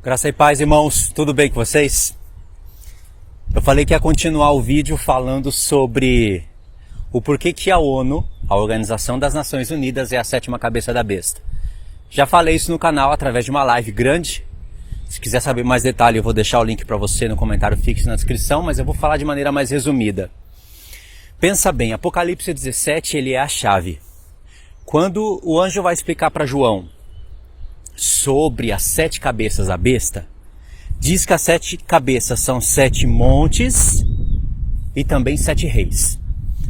Graça e paz, irmãos, tudo bem com vocês? Eu falei que ia continuar o vídeo falando sobre o porquê que a ONU, a Organização das Nações Unidas, é a sétima cabeça da besta. Já falei isso no canal através de uma live grande. Se quiser saber mais detalhe, eu vou deixar o link para você no comentário fixo na descrição, mas eu vou falar de maneira mais resumida. Pensa bem, Apocalipse 17 ele é a chave. Quando o anjo vai explicar para João sobre as 7 cabeças da besta, diz que as 7 cabeças são 7 montes e também 7 reis.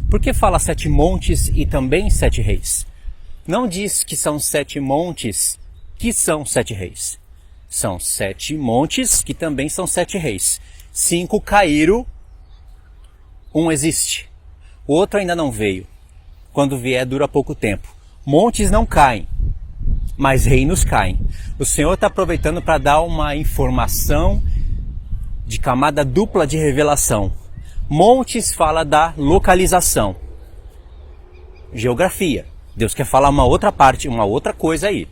Por que fala 7 montes e também 7 reis? Não diz que são 7 montes que são 7 reis. São 7 montes que também são 7 reis. 5 caíram, um existe. O outro ainda não veio. Quando vier dura pouco tempo. Montes não caem, mas reinos caem. O Senhor está aproveitando para dar uma informação de camada dupla de revelação. Montes fala da localização, geografia. Deus quer falar uma outra parte, uma outra coisa aí.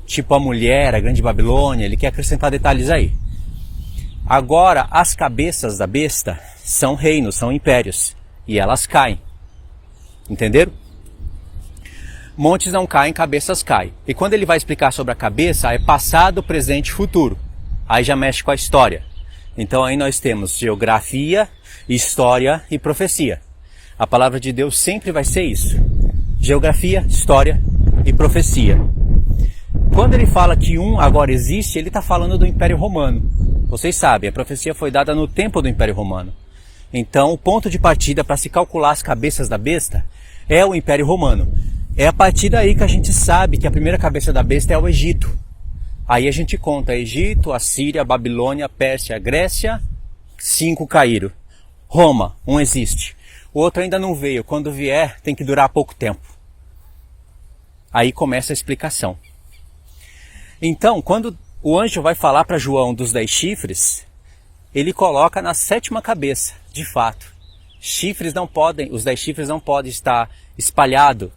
Tipo a mulher, a grande Babilônia, ele quer acrescentar detalhes aí. Agora, as cabeças da besta são reinos, são impérios. E elas caem. Entenderam? Montes não caem, cabeças caem. E quando ele vai explicar sobre a cabeça, é passado, presente e futuro. Aí já mexe com a história. Então aí nós temos geografia, história e profecia. A palavra de Deus sempre vai ser isso. Geografia, história e profecia. Quando ele fala que um agora existe, ele está falando do Império Romano. Vocês sabem, a profecia foi dada no tempo do Império Romano. Então o ponto de partida para se calcular as cabeças da besta é o Império Romano. É a partir daí que a gente sabe que a primeira cabeça da besta é o Egito. Aí a gente conta Egito, Assíria, Babilônia, Pérsia, Grécia, 5 caíram. Roma, um existe. O outro ainda não veio. Quando vier, tem que durar pouco tempo. Aí começa a explicação. Então, quando o anjo vai falar para João dos 10 chifres, ele coloca na 7ª cabeça, de fato. Os 10 chifres não podem estar espalhados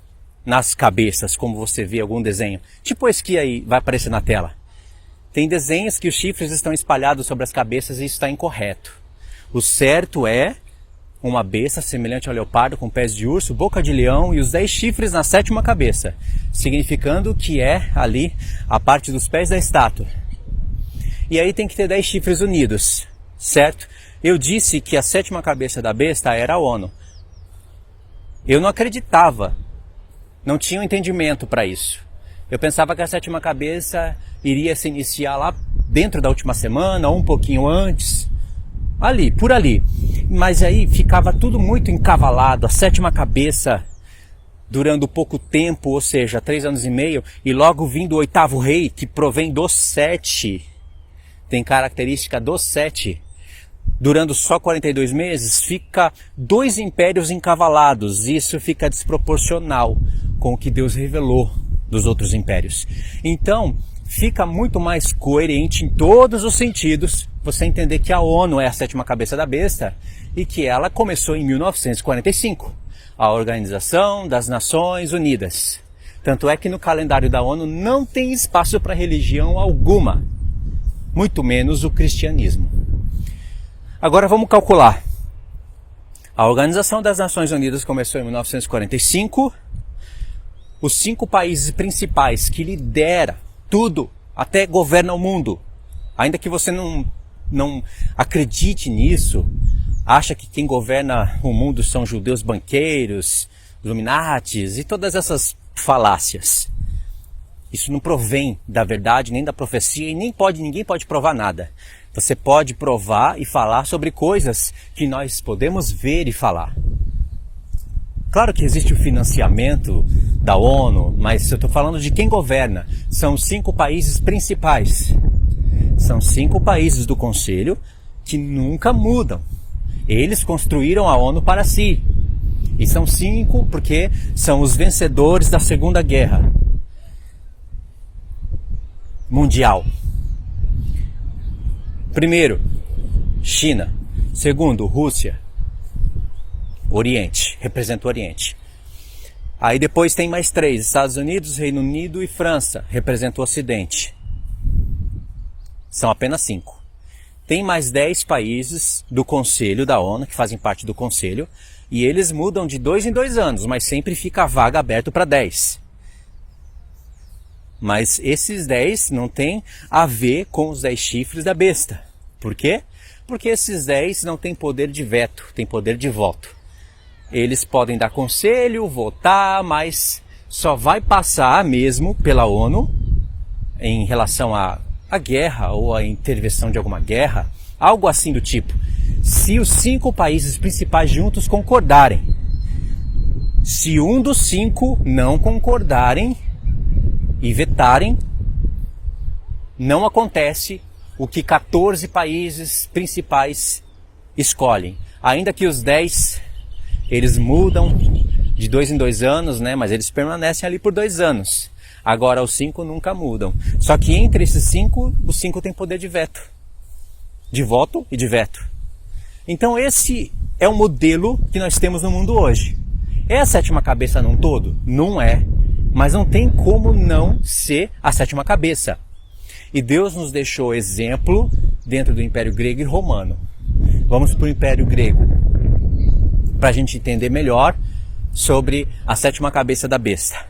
nas cabeças, como você vê em algum desenho. Tipo esse que aí vai aparecer na tela. Tem desenhos que os chifres estão espalhados sobre as cabeças e isso está incorreto. O certo é uma besta semelhante ao leopardo com pés de urso, boca de leão e os 10 chifres na 7ª cabeça, significando que é ali a parte dos pés da estátua. E aí tem que ter 10 chifres unidos, certo? Eu disse que a 7ª cabeça da besta era a ONU. Eu não acreditava, não tinha um entendimento para isso. Eu pensava que a 7ª cabeça iria se iniciar lá dentro da última semana, ou um pouquinho antes, ali, por ali. Mas aí ficava tudo muito encavalado, a 7ª cabeça durando pouco tempo, ou seja, 3 anos e meio, e logo vindo o 8º rei, que provém dos 7, tem característica dos 7, durando só 42 meses, fica 2 impérios encavalados. Isso fica desproporcional com o que Deus revelou dos outros impérios. Então, fica muito mais coerente em todos os sentidos você entender que a ONU é a 7ª cabeça da besta e que ela começou em 1945, a Organização das Nações Unidas. Tanto é que no calendário da ONU não tem espaço para religião alguma, muito menos o cristianismo. Agora vamos calcular. A Organização das Nações Unidas começou em 1945. Os 5 países principais que lidera tudo, até governa o mundo. Ainda que você não acredite nisso, acha que quem governa o mundo são judeus banqueiros, Illuminatis e todas essas falácias. Isso não provém da verdade, nem da profecia, e ninguém pode provar nada. Você pode provar e falar sobre coisas que nós podemos ver e falar. Claro que existe o financiamento da ONU, mas eu estou falando de quem governa. São 5 países principais. São 5 países do Conselho que nunca mudam. Eles construíram a ONU para si. E são 5 porque são os vencedores da Segunda Guerra Mundial. Primeiro, China. Segundo, Rússia. Oriente, representa o Oriente. Aí depois tem mais 3, Estados Unidos, Reino Unido e França, representa o Ocidente. São apenas 5. Tem mais 10 países do Conselho da ONU, que fazem parte do Conselho, e eles mudam de 2 em 2 anos, mas sempre fica a vaga aberta para 10. Mas esses 10 não tem a ver com os 10 chifres da besta. Por quê? Porque esses 10 não têm poder de veto, têm poder de voto. Eles podem dar conselho, votar, mas só vai passar mesmo pela ONU em relação à guerra ou à intervenção de alguma guerra, algo assim do tipo. Se os 5 países principais juntos concordarem. Se um dos 5 não concordarem e vetarem, não acontece o que 14 países principais escolhem. Ainda que os 10, eles mudam de 2 em 2 anos, né? Mas eles permanecem ali por 2 anos. Agora os 5 nunca mudam. Só que entre esses 5, os 5 têm poder de veto. De voto e de veto. Então esse é o modelo que nós temos no mundo hoje. É a 7ª cabeça num todo? Não é. Mas não tem como não ser a 7ª cabeça. E Deus nos deixou exemplo dentro do Império Grego e Romano. Vamos para o Império Grego, para a gente entender melhor sobre a 7ª cabeça da besta.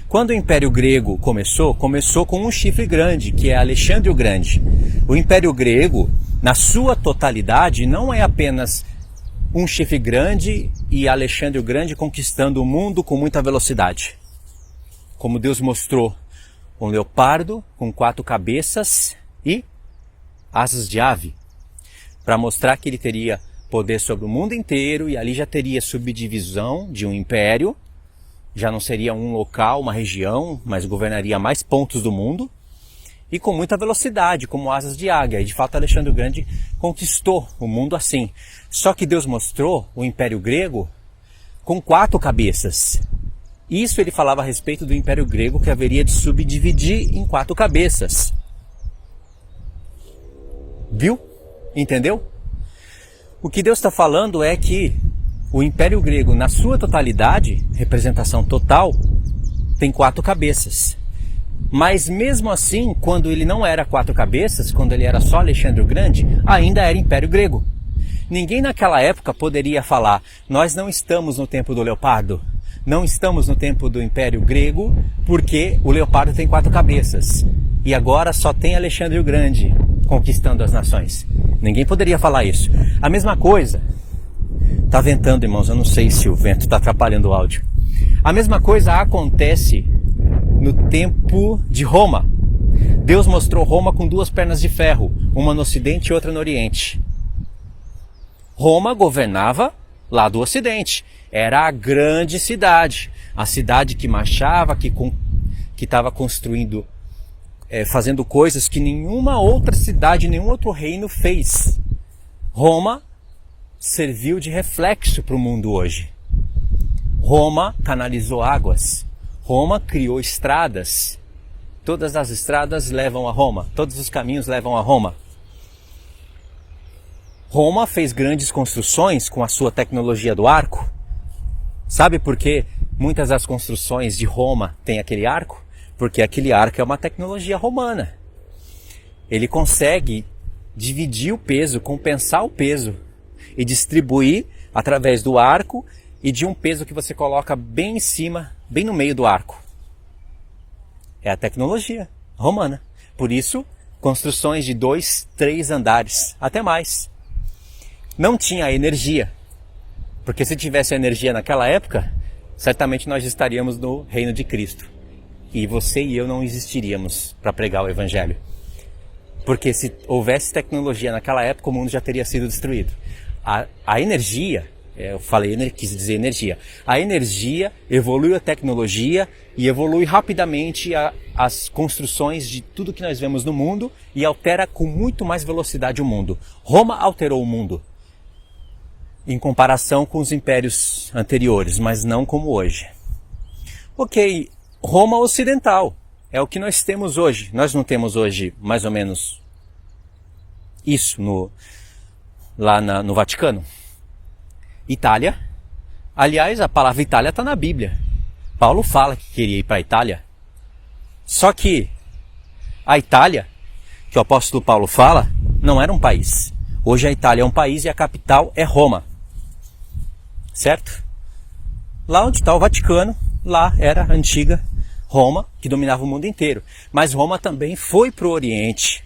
Quando o Império Grego começou com um chifre grande, que é Alexandre o Grande. O Império Grego, na sua totalidade, não é apenas um chifre grande e Alexandre o Grande conquistando o mundo com muita velocidade. Como Deus mostrou, um leopardo com 4 cabeças e asas de ave, para mostrar que ele teria poder sobre o mundo inteiro e ali já teria subdivisão de um império, já não seria um local, uma região, mas governaria mais pontos do mundo e com muita velocidade, como asas de águia. E de fato Alexandre o Grande conquistou o mundo assim. Só que Deus mostrou o Império Grego com 4 cabeças. Isso ele falava a respeito do Império Grego, que haveria de subdividir em 4 cabeças. Viu? Entendeu? O que Deus está falando é que o Império Grego, na sua totalidade, representação total, tem 4 cabeças. Mas mesmo assim, quando ele não era 4 cabeças, quando ele era só Alexandre o Grande, ainda era Império Grego. Ninguém naquela época poderia falar, nós não estamos no tempo do leopardo. Não estamos no tempo do Império Grego, porque o leopardo tem 4 cabeças. E agora só tem Alexandre o Grande conquistando as nações. Ninguém poderia falar isso. A mesma coisa. Tá ventando, irmãos, eu não sei se o vento está atrapalhando o áudio. A mesma coisa acontece no tempo de Roma. Deus mostrou Roma com 2 pernas de ferro, uma no ocidente e outra no oriente. Roma governava lá do ocidente. Era a grande cidade, a cidade que marchava, que estava construindo, fazendo coisas que nenhuma outra cidade, nenhum outro reino fez. Roma serviu de reflexo para o mundo hoje. Roma canalizou águas, Roma criou estradas, todas as estradas levam a Roma, todos os caminhos levam a Roma. Roma fez grandes construções com a sua tecnologia do arco. Sabe por que muitas das construções de Roma têm aquele arco? Porque aquele arco é uma tecnologia romana. Ele consegue dividir o peso, compensar o peso e distribuir através do arco e de um peso que você coloca bem em cima, bem no meio do arco. É a tecnologia romana. Por isso, construções de 2, 3 andares, até mais. Não tinha energia. Porque se tivesse energia naquela época, certamente nós estaríamos no reino de Cristo. E você e eu não existiríamos para pregar o Evangelho. Porque se houvesse tecnologia naquela época, o mundo já teria sido destruído. A energia, quis dizer energia. A energia evolui a tecnologia e evolui rapidamente as construções de tudo que nós vemos no mundo e altera com muito mais velocidade o mundo. Roma alterou o mundo em comparação com os impérios anteriores, mas não como hoje. Ok, Roma ocidental é o que nós temos hoje. Nós não temos hoje mais ou menos isso lá no Vaticano. Itália. Aliás, a palavra Itália está na Bíblia. Paulo fala que queria ir para a Itália. Só que a Itália que o apóstolo Paulo fala, não era um país. Hoje a Itália é um país e a capital é Roma. Certo? Lá onde está o Vaticano, lá era a antiga Roma, que dominava o mundo inteiro. Mas Roma também foi para o Oriente.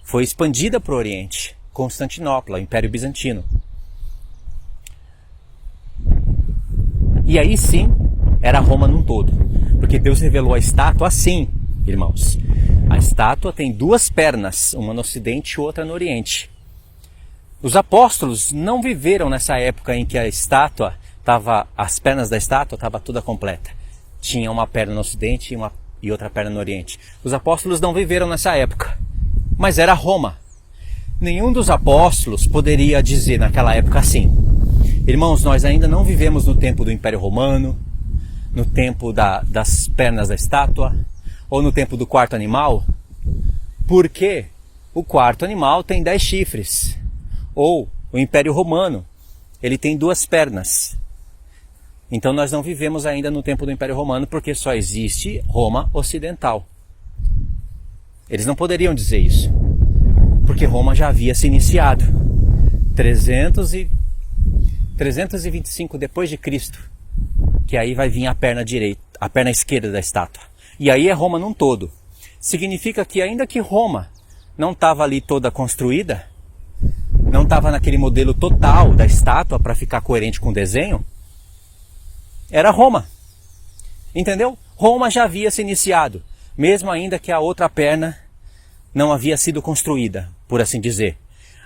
Foi expandida para o Oriente. Constantinopla, Império Bizantino. E aí sim, era Roma num todo. Porque Deus revelou a estátua assim, irmãos. A estátua tem duas pernas, uma no Ocidente e outra no Oriente. Os apóstolos não viveram nessa época em que a estátua estava, as pernas da estátua estavam toda completa. Tinha uma perna no Ocidente e outra perna no Oriente. Os apóstolos não viveram nessa época, mas era Roma. Nenhum dos apóstolos poderia dizer naquela época assim: irmãos, nós ainda não vivemos no tempo do Império Romano, no tempo das pernas da estátua, ou no tempo do quarto animal, porque o quarto animal tem 10 chifres. Ou o Império Romano, ele tem 2 pernas. Então nós não vivemos ainda no tempo do Império Romano, porque só existe Roma Ocidental. Eles não poderiam dizer isso, porque Roma já havia se iniciado. 325 depois de Cristo, que aí vai vir a perna direita, a perna esquerda da estátua. E aí é Roma num todo. Significa que ainda que Roma não estava ali toda construída, não estava naquele modelo total da estátua para ficar coerente com o desenho, era Roma. Entendeu? Roma já havia se iniciado, mesmo ainda que a outra perna não havia sido construída, por assim dizer.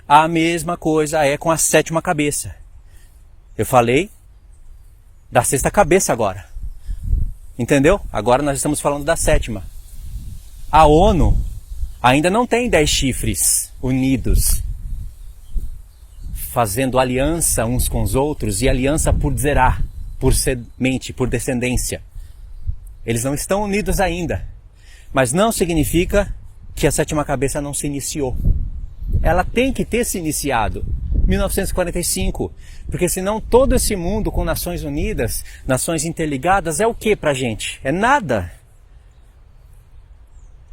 A mesma coisa é com a 7ª cabeça. Eu falei da 6ª cabeça agora. Entendeu? Agora nós estamos falando da 7ª. A ONU ainda não tem 10 chifres unidos, fazendo aliança uns com os outros, e aliança por zerá, por semente, por descendência. Eles não estão unidos ainda, mas não significa que a 7ª cabeça não se iniciou. Ela tem que ter se iniciado, 1945, porque senão todo esse mundo com Nações Unidas, nações interligadas, é o que pra gente? É nada.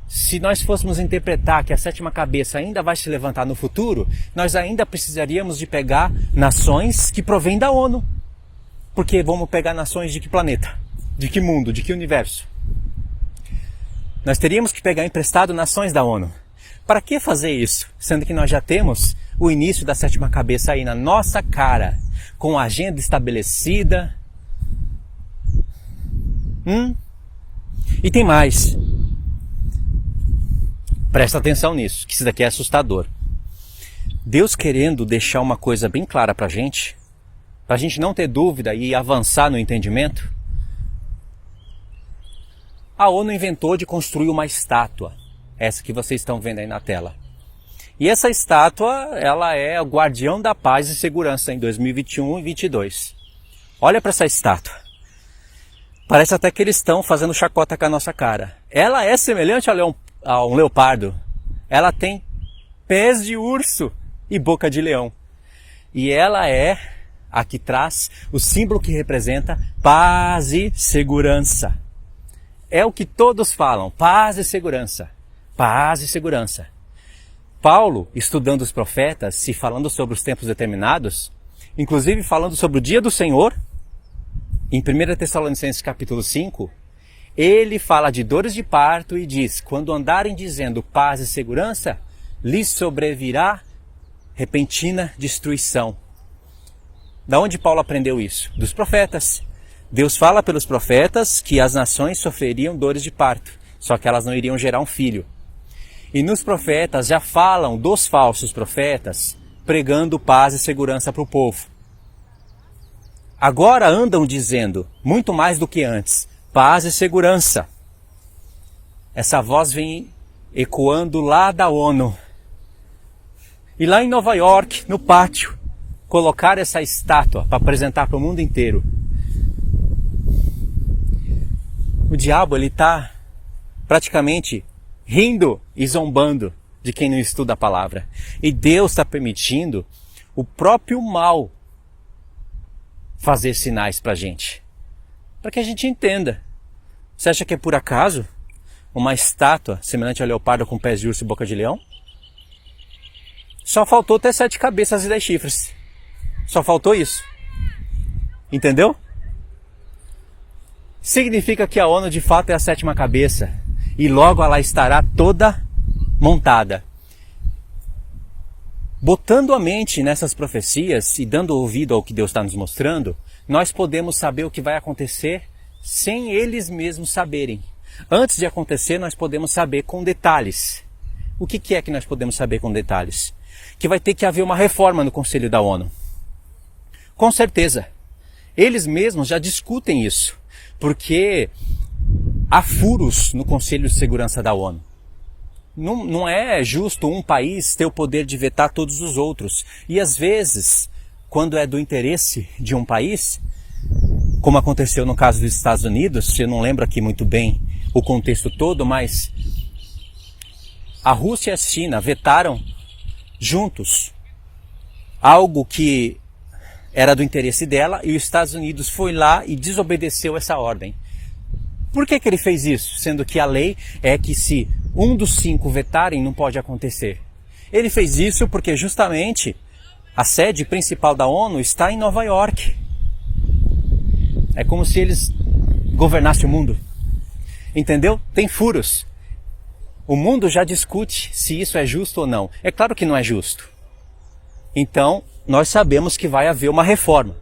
Se nós fôssemos interpretar que a 7ª cabeça ainda vai se levantar no futuro, nós ainda precisaríamos de pegar nações que provêm da ONU. Porque vamos pegar nações de que planeta? De que mundo? De que universo? Nós teríamos que pegar emprestado nações da ONU. Para que fazer isso? Sendo que nós já temos o início da 7ª cabeça aí na nossa cara, com a agenda estabelecida. E tem mais. Presta atenção nisso, que isso daqui é assustador. Deus querendo deixar uma coisa bem clara pra gente não ter dúvida e avançar no entendimento, a ONU inventou de construir uma estátua, essa que vocês estão vendo aí na tela. E essa estátua, ela é o guardião da paz e segurança em 2021 e 2022. Olha para essa estátua. Parece até que eles estão fazendo chacota com a nossa cara. Ela é semelhante a um leopardo. Ela tem pés de urso e boca de leão. E ela é a que traz o símbolo que representa paz e segurança. É o que todos falam, paz e segurança. Paz e segurança. Paulo, estudando os profetas e falando sobre os tempos determinados, inclusive falando sobre o dia do Senhor, em 1 Tessalonicenses capítulo 5, ele fala de dores de parto e diz: quando andarem dizendo paz e segurança, lhes sobrevirá repentina destruição. Da onde Paulo aprendeu isso? Dos profetas. Deus fala pelos profetas que as nações sofreriam dores de parto, só que elas não iriam gerar um filho. E nos profetas já falam dos falsos profetas pregando paz e segurança para o povo. Agora andam dizendo, muito mais do que antes, paz e segurança. Essa voz vem ecoando lá da ONU. E lá em Nova York, no pátio, colocar essa estátua para apresentar para o mundo inteiro. O diabo, ele está praticamente rindo e zombando de quem não estuda a palavra. E Deus está permitindo o próprio mal fazer sinais para a gente que a gente entenda. Você acha que é por acaso? uma estátua semelhante ao leopardo com pés de urso e boca de leão? Só faltou ter 7 cabeças e 10 chifres. Só faltou isso. Entendeu? Significa que a ONU de fato é a 7ª cabeça. E logo ela estará toda montada. Botando a mente nessas profecias e dando ouvido ao que Deus está nos mostrando, nós podemos saber o que vai acontecer sem eles mesmos saberem. Antes de acontecer, nós podemos saber com detalhes. O que é que nós podemos saber com detalhes? Que vai ter que haver uma reforma no Conselho da ONU. Com certeza. Eles mesmos já discutem isso, porque há furos no Conselho de Segurança da ONU. Não é justo um país ter o poder de vetar todos os outros. E às vezes, quando é do interesse de um país, como aconteceu no caso dos Estados Unidos, eu não lembro aqui muito bem o contexto todo, mas a Rússia e a China vetaram juntos algo que era do interesse dela e os Estados Unidos foi lá e desobedeceu essa ordem. Por que ele fez isso? Sendo que a lei é que se um dos 5 vetarem, não pode acontecer. Ele fez isso porque justamente a sede principal da ONU está em Nova York. É como se eles governassem o mundo. Entendeu? Tem furos. O mundo já discute se isso é justo ou não. É claro que não é justo. Então, nós sabemos que vai haver uma reforma.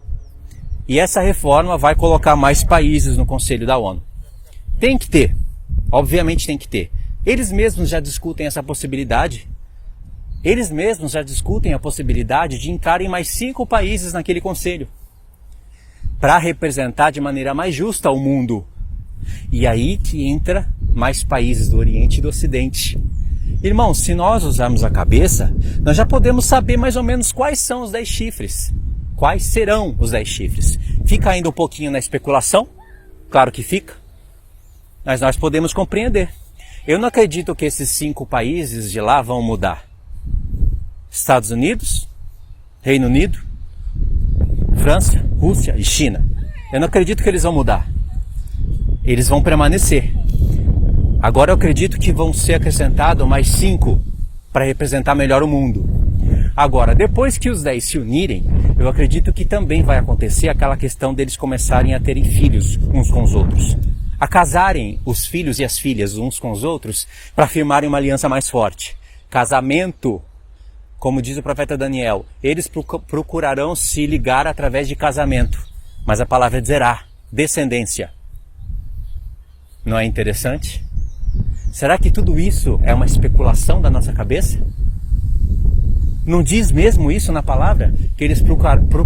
E essa reforma vai colocar mais países no Conselho da ONU. Tem que ter. Obviamente tem que ter. Eles mesmos já discutem essa possibilidade. Eles mesmos já discutem a possibilidade de entrarem mais 5 países naquele conselho, para representar de maneira mais justa o mundo. E aí que entra mais países do Oriente e do Ocidente. Irmãos, se nós usarmos a cabeça, nós já podemos saber mais ou menos quais são os 10 chifres. Quais serão os 10 chifres? Fica ainda um pouquinho na especulação? Claro que fica. Mas nós podemos compreender. Eu não acredito que esses 5 países de lá vão mudar. Estados Unidos, Reino Unido, França, Rússia e China. Eu não acredito que eles vão mudar. Eles vão permanecer. Agora eu acredito que vão ser acrescentados mais 5 para representar melhor o mundo. Agora, depois que os 10 se unirem, eu acredito que também vai acontecer aquela questão deles começarem a terem filhos uns com os outros. A casarem os filhos e as filhas uns com os outros para firmarem uma aliança mais forte. Casamento, como diz o profeta Daniel, eles procurarão se ligar através de casamento. Mas a palavra dizerá, descendência. Não é interessante? Será que tudo isso é uma especulação da nossa cabeça? Não diz mesmo isso na palavra? Que eles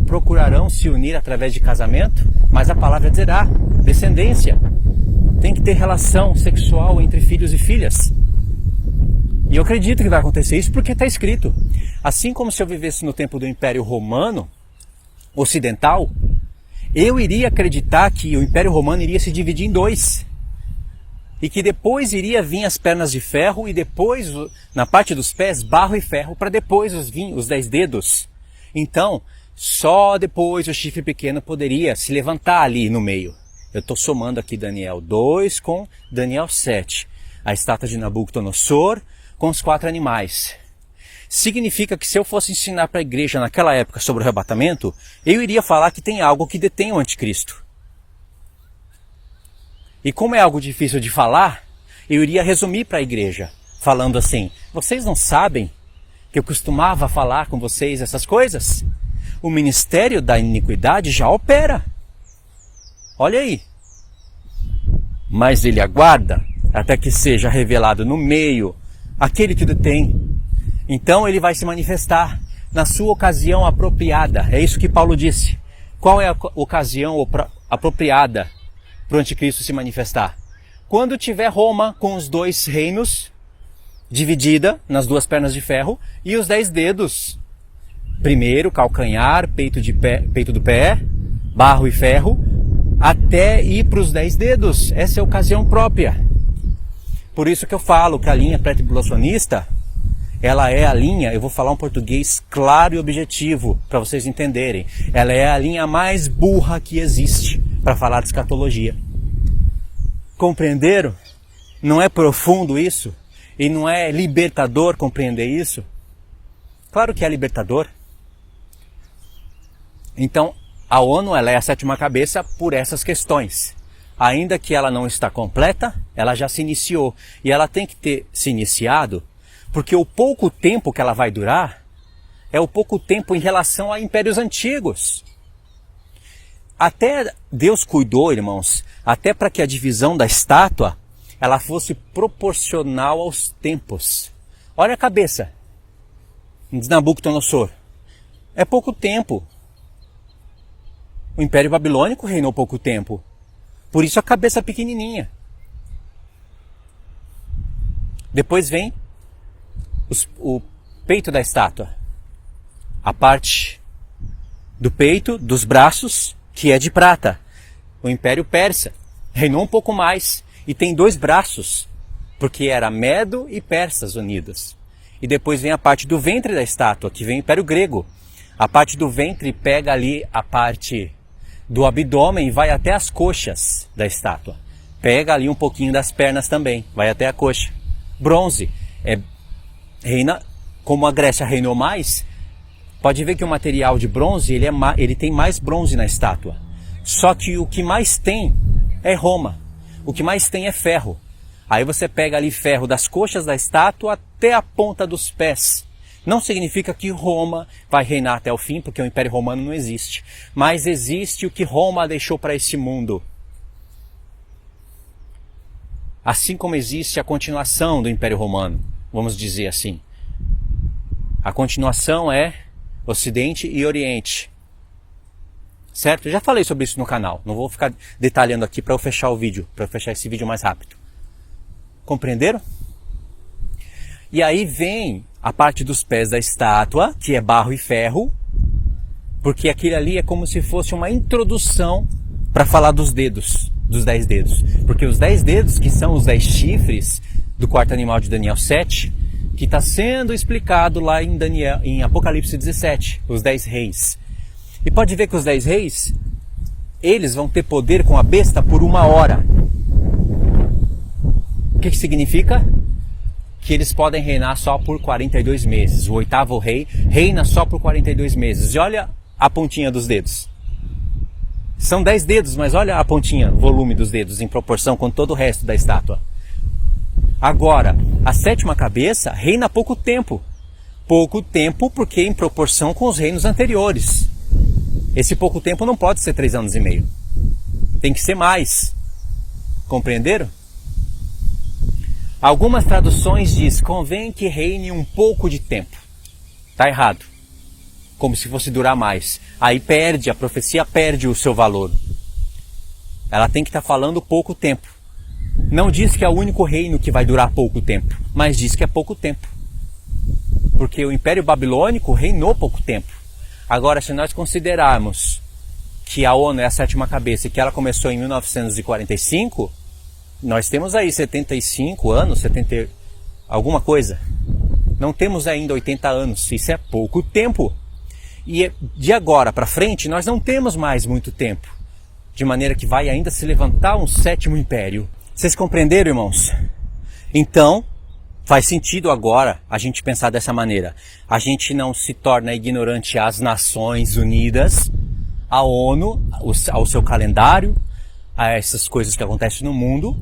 procurarão se unir através de casamento? Mas a palavra dizerá, descendência. Tem que ter relação sexual entre filhos e filhas. E eu acredito que vai acontecer isso porque está escrito. Assim como se eu vivesse no tempo do Império Romano Ocidental, eu iria acreditar que o Império Romano iria se dividir em 2. E que depois iria vir as pernas de ferro e depois, na parte dos pés, barro e ferro, para depois os 10 dedos. Então, só depois o chifre pequeno poderia se levantar ali no meio. Eu estou somando aqui Daniel 2 com Daniel 7. A estátua de Nabucodonosor com os 4 animais. Significa que se eu fosse ensinar para a igreja naquela época sobre o arrebatamento, eu iria falar que tem algo que detém o anticristo. E como é algo difícil de falar, eu iria resumir para a igreja, falando assim, vocês não sabem que eu costumava falar com vocês essas coisas? O ministério da iniquidade já opera. Olha aí. Mas ele aguarda até que seja revelado no meio aquele que o detém. Então ele vai se manifestar na sua ocasião apropriada. É isso que Paulo disse. Qual é a ocasião apropriada para o anticristo se manifestar? Quando tiver Roma com os 2 reinos, dividida nas 2 pernas de ferro, e os 10 dedos. Primeiro, calcanhar, peito do pé, barro e ferro, até ir para os 10 dedos. Essa é a ocasião própria. Por isso que eu falo que a linha pré-tribulacionista, ela é a linha, eu vou falar um português claro e objetivo, para vocês entenderem. Ela é a linha mais burra que existe para falar de escatologia. Compreenderam? Não é profundo isso? E não é libertador compreender isso? Claro que é libertador. Então, a ONU ela é a sétima cabeça por essas questões. Ainda que ela não está completa, ela já se iniciou. E ela tem que ter se iniciado, porque o pouco tempo que ela vai durar é o pouco tempo em relação a impérios antigos. Até Deus cuidou, irmãos, até para que a divisão da estátua ela fosse proporcional aos tempos. Olha a cabeça de Nabucodonosor. É pouco tempo. O Império Babilônico reinou pouco tempo. Por isso a cabeça pequenininha. Depois vem o peito da estátua. A parte do peito, dos braços, que é de prata. O Império Persa reinou um pouco mais e tem 2 braços, porque era Medo e Persas unidos. E depois vem a parte do ventre da estátua, que vem o Império Grego. A parte do ventre pega ali a parte do abdômen e vai até as coxas da estátua. Pega ali um pouquinho das pernas também, vai até a coxa. Bronze, reina, como a Grécia reinou mais, pode ver que o material de bronze, ele tem mais bronze na estátua. Só que o que mais tem é Roma. O que mais tem é ferro. Aí você pega ali ferro das coxas da estátua até a ponta dos pés. Não significa que Roma vai reinar até o fim, porque o Império Romano não existe. Mas existe o que Roma deixou para esse mundo. Assim como existe a continuação do Império Romano, vamos dizer assim. A continuação é Ocidente e Oriente. Certo? Eu já falei sobre isso no canal. Não vou ficar detalhando aqui para eu fechar o vídeo, para eu fechar esse vídeo mais rápido. Compreenderam? E aí vem a parte dos pés da estátua, que é barro e ferro, porque aquilo ali é como se fosse uma introdução para falar dos dedos, dos 10 dedos. Porque os 10 dedos, que são os 10 chifres do quarto animal de Daniel 7, que está sendo explicado lá em Apocalipse 17, os 10 reis. E pode ver que os 10 reis, eles vão ter poder com a besta por 1 hora. O que significa? Que eles podem reinar só por 42 meses. O 8º rei reina só por 42 meses. E olha a pontinha dos dedos. São 10 dedos, mas olha a pontinha, o volume dos dedos em proporção com todo o resto da estátua. Agora, a 7ª cabeça reina pouco tempo. Pouco tempo porque em proporção com os reinos anteriores. Esse pouco tempo não pode ser 3 anos e meio. Tem que ser mais. Compreenderam? Algumas traduções diz, convém que reine um pouco de tempo. Está errado. Como se fosse durar mais. Aí a profecia perde o seu valor. Ela tem que estar falando pouco tempo. Não diz que é o único reino que vai durar pouco tempo, mas diz que é pouco tempo. Porque o Império Babilônico reinou pouco tempo. Agora, se nós considerarmos que a ONU é a 7ª cabeça e que ela começou em 1945... nós temos aí 75 anos, 70 alguma coisa. Não temos ainda 80 anos, isso é pouco tempo. E de agora para frente nós não temos mais muito tempo. De maneira que vai ainda se levantar um 7º império. Vocês compreenderam, irmãos? Então, faz sentido agora a gente pensar dessa maneira. A gente não se torna ignorante às Nações Unidas, à ONU, ao seu calendário, a essas coisas que acontecem no mundo.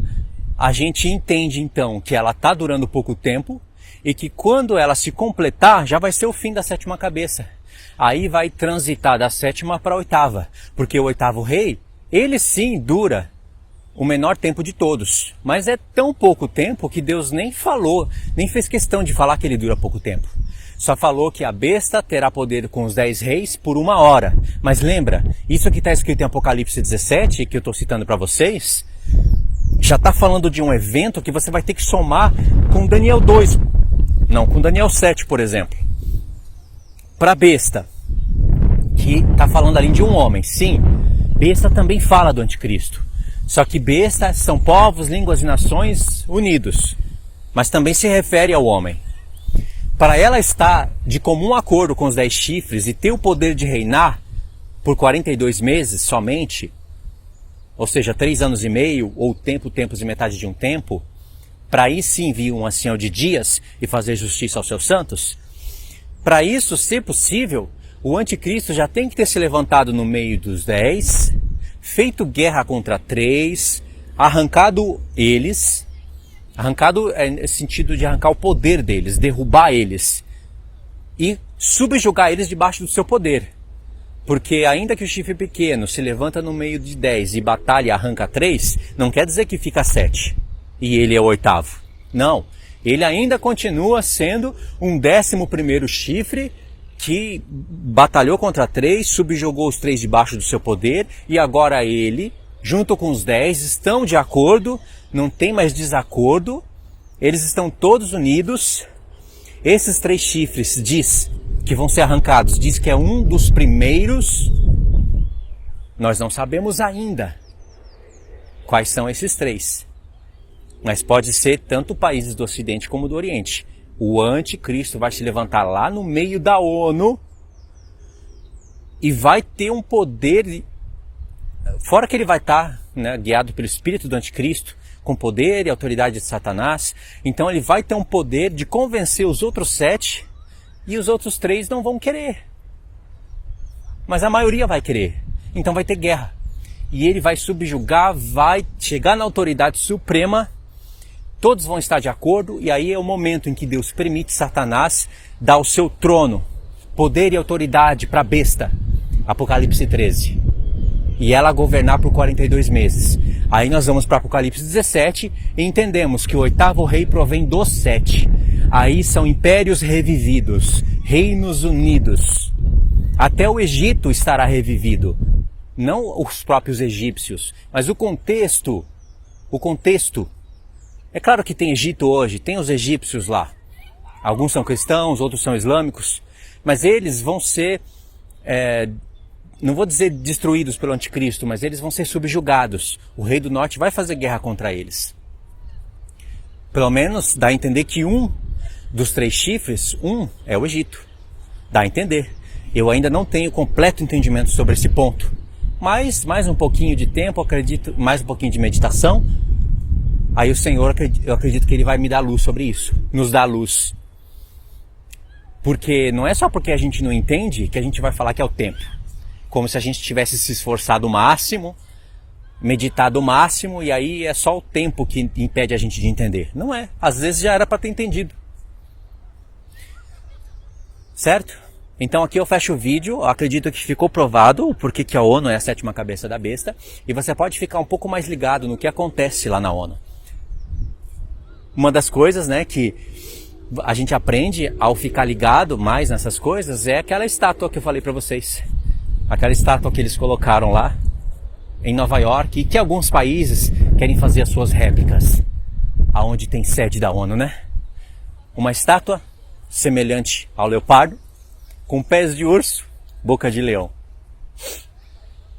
A gente entende então que ela está durando pouco tempo e que quando ela se completar já vai ser o fim da 7ª cabeça. Aí vai transitar da 7ª para a 8ª, porque o 8º rei, ele sim dura o menor tempo de todos, mas é tão pouco tempo que Deus nem falou, nem fez questão de falar que ele dura pouco tempo. Só falou que a besta terá poder com os 10 reis por 1 hora. Mas lembra, isso que está escrito em Apocalipse 17, que eu estou citando para vocês, já está falando de um evento que você vai ter que somar com Daniel 2. Não, com Daniel 7, por exemplo. Para besta, que está falando ali de um homem. Sim, besta também fala do anticristo. Só que besta são povos, línguas e nações unidos. Mas também se refere ao homem. Para ela estar de comum acordo com os 10 chifres e ter o poder de reinar por 42 meses somente, ou seja, 3 anos e meio, ou tempos e metade de um tempo, para aí sim vir um ancião de dias e fazer justiça aos seus santos? Para isso ser possível, o anticristo já tem que ter se levantado no meio dos 10, feito guerra contra 3, arrancado eles, arrancado no sentido de arrancar o poder deles, derrubar eles e subjugar eles debaixo do seu poder. Porque ainda que o chifre pequeno se levanta no meio de 10 e batalha e arranca 3, não quer dizer que fica 7 e ele é o 8º. Não, ele ainda continua sendo um 11º chifre que batalhou contra 3, subjugou os 3 debaixo do seu poder e agora ele, junto com os 10, estão de acordo, não tem mais desacordo, eles estão todos unidos. Esses 3 chifres diz que vão ser arrancados, diz que é um dos primeiros. Nós não sabemos ainda quais são esses 3, mas pode ser tanto países do Ocidente como do Oriente. O anticristo vai se levantar lá no meio da ONU e vai ter um poder, fora que ele vai estar, guiado pelo espírito do anticristo, com poder e autoridade de Satanás, então ele vai ter um poder de convencer os outros 7 e os outros 3 não vão querer. Mas a maioria vai querer. Então vai ter guerra. E ele vai subjugar, vai chegar na autoridade suprema, todos vão estar de acordo, e aí é o momento em que Deus permite Satanás dar o seu trono, poder e autoridade para a besta. Apocalipse 13. E ela governar por 42 meses. Aí nós vamos para Apocalipse 17 e entendemos que o 8º rei provém dos 7. Aí são impérios revividos, reinos unidos. Até o Egito estará revivido. Não os próprios egípcios, mas o contexto. É claro que tem Egito hoje, tem os egípcios lá. Alguns são cristãos, outros são islâmicos. Mas eles vão ser, não vou dizer destruídos pelo anticristo, mas eles vão ser subjugados. O rei do norte vai fazer guerra contra eles. Pelo menos dá a entender que um dos 3 chifres, é o Egito. Dá a entender. Eu ainda não tenho completo entendimento sobre esse ponto. Mas mais um pouquinho de tempo, acredito, mais um pouquinho de meditação. Aí o Senhor, eu acredito que Ele vai me dar luz sobre isso. Nos dá luz. Porque não é só porque a gente não entende que a gente vai falar que é o tempo. Como se a gente tivesse se esforçado o máximo, meditado o máximo, e aí é só o tempo que impede a gente de entender. Não é. Às vezes já era para ter entendido. Certo? Então aqui eu fecho o vídeo. Eu acredito que ficou provado o porquê que a ONU é a 7ª cabeça da besta. E você pode ficar um pouco mais ligado no que acontece lá na ONU. Uma das coisas, que a gente aprende ao ficar ligado mais nessas coisas é aquela estátua que eu falei para vocês. Aquela estátua que eles colocaram lá em Nova York e que alguns países querem fazer as suas réplicas, aonde tem sede da ONU, Uma estátua semelhante ao leopardo, com pés de urso, boca de leão.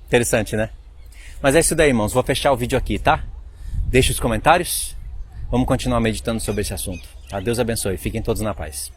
Interessante, Mas é isso daí, irmãos. Vou fechar o vídeo aqui, tá? Deixe os comentários. Vamos continuar meditando sobre esse assunto. Deus abençoe. Fiquem todos na paz.